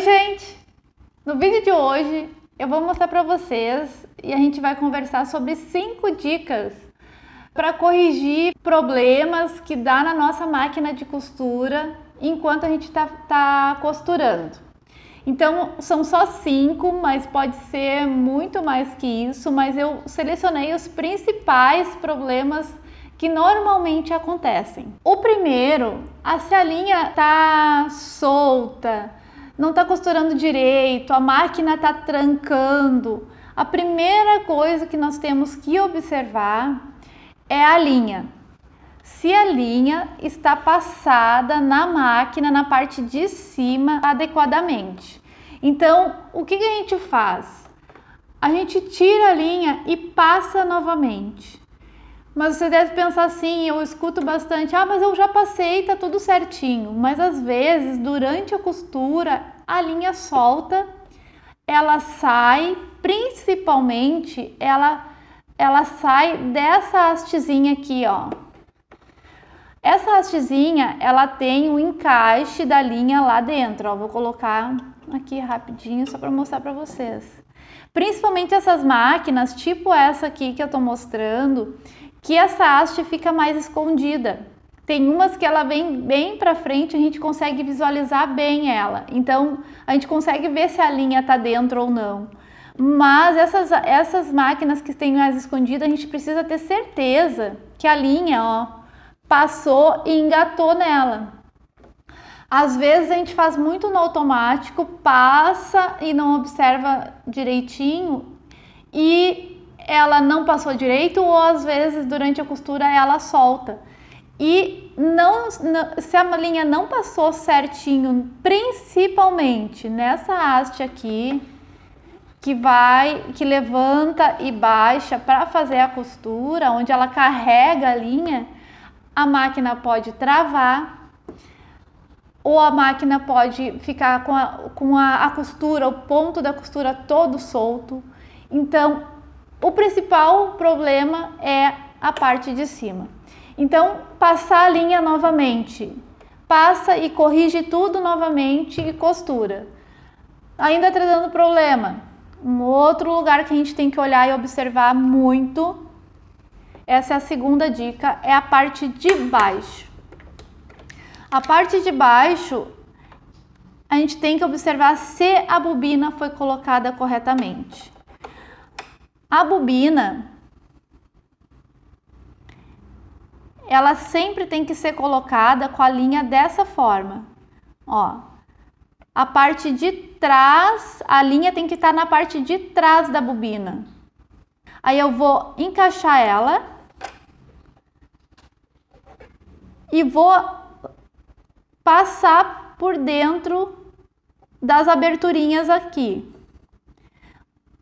gente! No vídeo de hoje eu vou mostrar para vocês e a gente vai conversar sobre 5 dicas para corrigir problemas que dá na nossa máquina de costura enquanto a gente tá costurando. Então são só 5, mas pode ser muito mais que isso, mas eu selecionei os principais problemas que normalmente acontecem. O primeiro, se a linha tá solta, não tá costurando direito, a máquina tá trancando, a primeira coisa que nós temos que observar é a linha. Se a linha está passada na máquina, na parte de cima, adequadamente. Então, o que a gente faz? A gente tira a linha e passa novamente. Mas você deve pensar assim, eu escuto bastante, mas eu já passei, tá tudo certinho. Mas às vezes, durante a costura, a linha solta, ela sai, principalmente, ela sai dessa hastezinha aqui, ó. Essa hastezinha, ela tem o encaixe da linha lá dentro, ó. Vou colocar aqui rapidinho só para mostrar para vocês. Principalmente essas máquinas, tipo essa aqui que eu tô mostrando, que essa haste fica mais escondida. Tem umas que ela vem bem para frente, a gente consegue visualizar bem ela. Então, a gente consegue ver se a linha tá dentro ou não. Mas essas máquinas que tem mais escondida, a gente precisa ter certeza que a linha, ó, passou e engatou nela. Às vezes a gente faz muito no automático, passa e não observa direitinho e ela não passou direito, ou às vezes durante a costura ela solta. E se a linha não passou certinho, principalmente nessa haste aqui, que levanta e baixa para fazer a costura, onde ela carrega a linha, a máquina pode travar, ou a máquina pode ficar com a costura, o ponto da costura todo solto. Então, o principal problema é a parte de cima. Então, passar a linha novamente. Passa e corrige tudo novamente e costura. Ainda está dando problema. Um outro lugar que a gente tem que olhar e observar muito, essa é a segunda dica, é a parte de baixo. A parte de baixo, a gente tem que observar se a bobina foi colocada corretamente. A bobina, ela sempre tem que ser colocada com a linha dessa forma, ó. A parte de trás, a linha tem que estar na parte de trás da bobina. Aí eu vou encaixar ela e vou passar por dentro das aberturinhas aqui.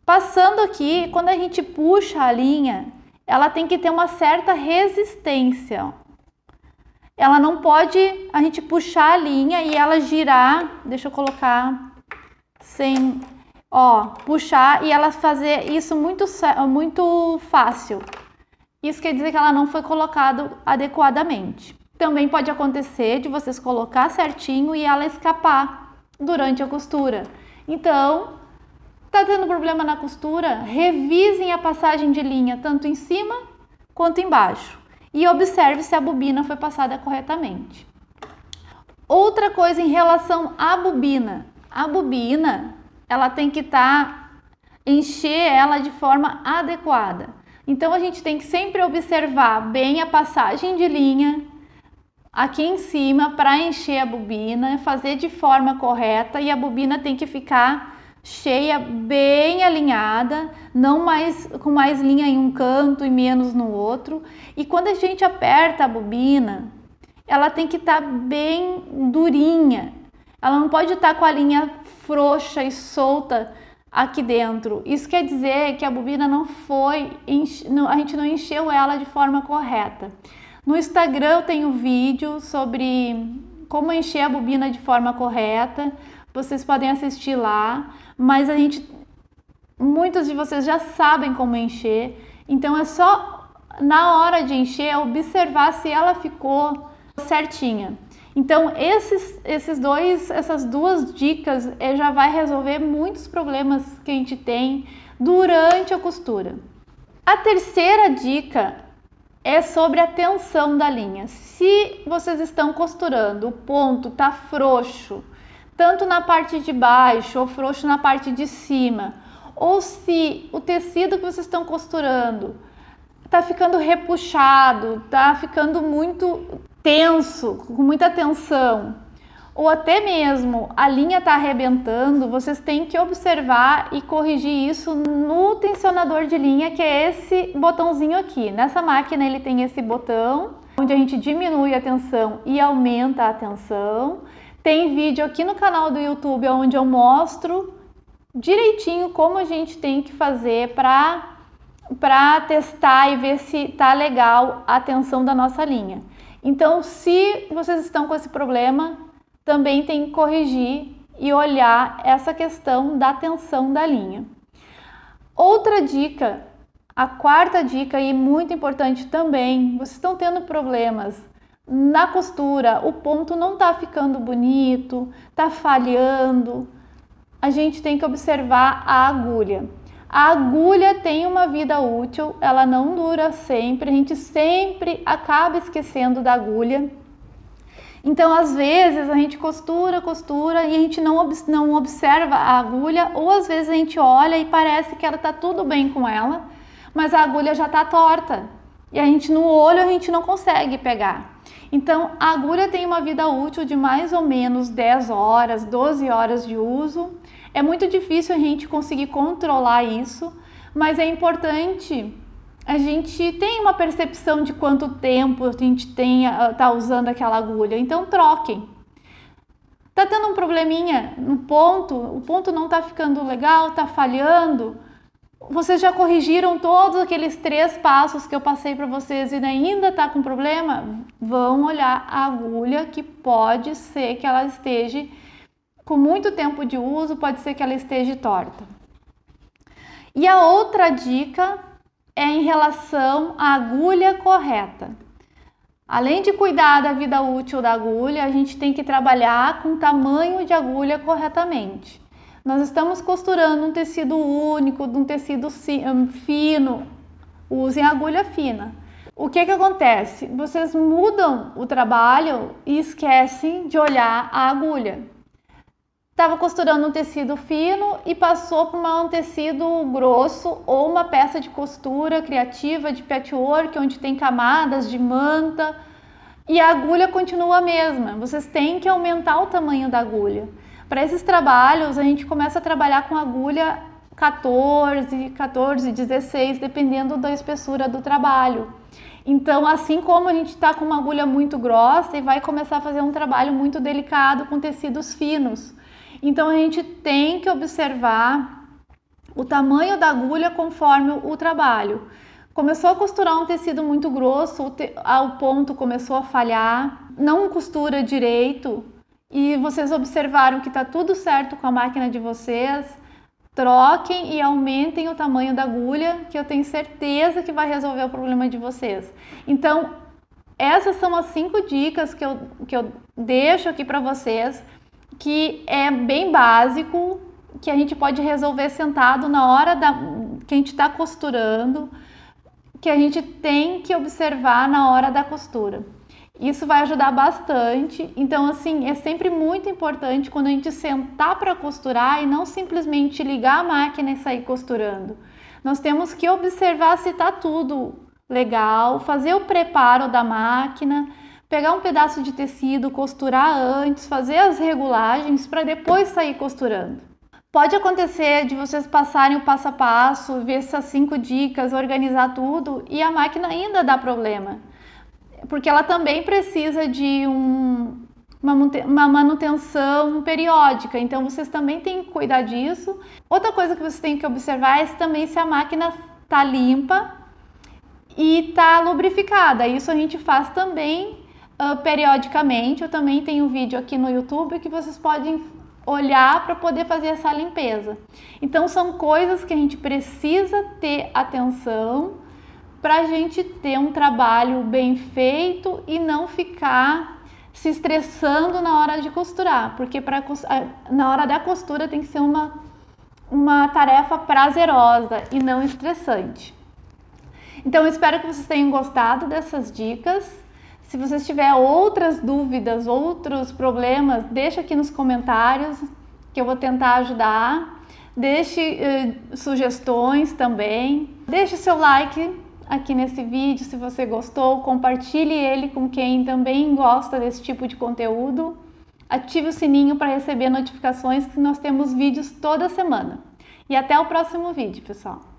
Passando aqui, quando a gente puxa a linha, ela tem que ter uma certa resistência. Ela não pode a gente puxar a linha e ela girar, deixa eu colocar sem, ó, puxar e ela fazer isso muito fácil. Isso quer dizer que ela não foi colocada adequadamente. Também pode acontecer de vocês colocar certinho e ela escapar durante a costura. Então, tá tendo problema na costura? Revisem a passagem de linha tanto em cima quanto embaixo e observe se a bobina foi passada corretamente. Outra coisa em relação à bobina. A bobina, ela tem que encher ela de forma adequada. Então a gente tem que sempre observar bem a passagem de linha aqui em cima para encher a bobina, fazer de forma correta, e a bobina tem que ficar cheia, bem alinhada, não com mais linha em um canto e menos no outro. E quando a gente aperta a bobina, ela tem que estar bem durinha. Ela não pode estar com a linha frouxa e solta aqui dentro. Isso quer dizer que a bobina a gente não encheu ela de forma correta. No Instagram eu tenho vídeo sobre como encher a bobina de forma correta. Vocês podem assistir lá, mas muitos de vocês já sabem como encher, então é só na hora de encher observar se ela ficou certinha. Então essas duas dicas já vai resolver muitos problemas que a gente tem durante a costura. A terceira dica é sobre a tensão da linha. Se vocês estão costurando, o ponto está frouxo, tanto na parte de baixo ou frouxo na parte de cima, ou se o tecido que vocês estão costurando está ficando repuxado, está ficando muito tenso, com muita tensão, ou até mesmo a linha está arrebentando, vocês têm que observar e corrigir isso no tensionador de linha, que é esse botãozinho aqui. Nessa máquina ele tem esse botão, onde a gente diminui a tensão e aumenta a tensão. Tem vídeo aqui no canal do YouTube onde eu mostro direitinho como a gente tem que fazer para testar e ver se tá legal a tensão da nossa linha. Então, se vocês estão com esse problema, também tem que corrigir e olhar essa questão da tensão da linha. Outra dica, a quarta dica e muito importante também, vocês estão tendo problemas na costura, o ponto não tá ficando bonito, tá falhando, a gente tem que observar a agulha. A agulha tem uma vida útil, ela não dura sempre, a gente sempre acaba esquecendo da agulha. Então, às vezes, a gente costura e a gente não observa a agulha, ou às vezes a gente olha e parece que ela tá tudo bem com ela, mas a agulha já tá torta. E a gente no olho a gente não consegue pegar. Então, a agulha tem uma vida útil de mais ou menos 10 horas, 12 horas de uso. É muito difícil a gente conseguir controlar isso, mas é importante a gente ter uma percepção de quanto tempo a gente tá usando aquela agulha. Então, troquem. Tá tendo um probleminha no ponto, o ponto não tá ficando legal, tá falhando. Vocês já corrigiram todos aqueles 3 passos que eu passei para vocês e ainda está com problema? Vão olhar a agulha, que pode ser que ela esteja com muito tempo de uso, pode ser que ela esteja torta. E a outra dica é em relação à agulha correta. Além de cuidar da vida útil da agulha, a gente tem que trabalhar com o tamanho de agulha corretamente. Nós estamos costurando um tecido único, um tecido fino, usem agulha fina. O que acontece? Vocês mudam o trabalho e esquecem de olhar a agulha. Estava costurando um tecido fino e passou para um tecido grosso ou uma peça de costura criativa de patchwork, onde tem camadas de manta, e a agulha continua a mesma. Vocês têm que aumentar o tamanho da agulha. Para esses trabalhos, a gente começa a trabalhar com agulha 14, 16, dependendo da espessura do trabalho. Então, assim como a gente está com uma agulha muito grossa e vai começar a fazer um trabalho muito delicado com tecidos finos. Então, a gente tem que observar o tamanho da agulha conforme o trabalho. Começou a costurar um tecido muito grosso, o ponto começou a falhar, não costura direito, e vocês observaram que está tudo certo com a máquina de vocês, troquem e aumentem o tamanho da agulha, que eu tenho certeza que vai resolver o problema de vocês. Então, essas são as 5 dicas que eu deixo aqui para vocês, que é bem básico, que a gente pode resolver sentado na hora que a gente está costurando, que a gente tem que observar na hora da costura. Isso vai ajudar bastante. Então, assim, é sempre muito importante quando a gente sentar para costurar e não simplesmente ligar a máquina e sair costurando. Nós temos que observar se está tudo legal, fazer o preparo da máquina, pegar um pedaço de tecido, costurar antes, fazer as regulagens para depois sair costurando. Pode acontecer de vocês passarem o passo a passo, ver essas 5 dicas, organizar tudo e a máquina ainda dá problema. Porque ela também precisa de uma manutenção periódica, então vocês também têm que cuidar disso. Outra coisa que vocês têm que observar é também se a máquina está limpa e está lubrificada. Isso a gente faz também periodicamente. Eu também tenho um vídeo aqui no YouTube que vocês podem olhar para poder fazer essa limpeza. Então são coisas que a gente precisa ter atenção para a gente ter um trabalho bem feito e não ficar se estressando na hora de costurar, porque na hora da costura tem que ser uma tarefa prazerosa e não estressante. Então, eu espero que vocês tenham gostado dessas dicas. Se vocês tiverem outras dúvidas, outros problemas, deixa aqui nos comentários que eu vou tentar ajudar. Deixe sugestões também. Deixe seu like aqui nesse vídeo se você gostou. Compartilhe ele com quem também gosta desse tipo de conteúdo. Ative o sininho para receber notificações que nós temos vídeos toda semana. E até o próximo vídeo, pessoal!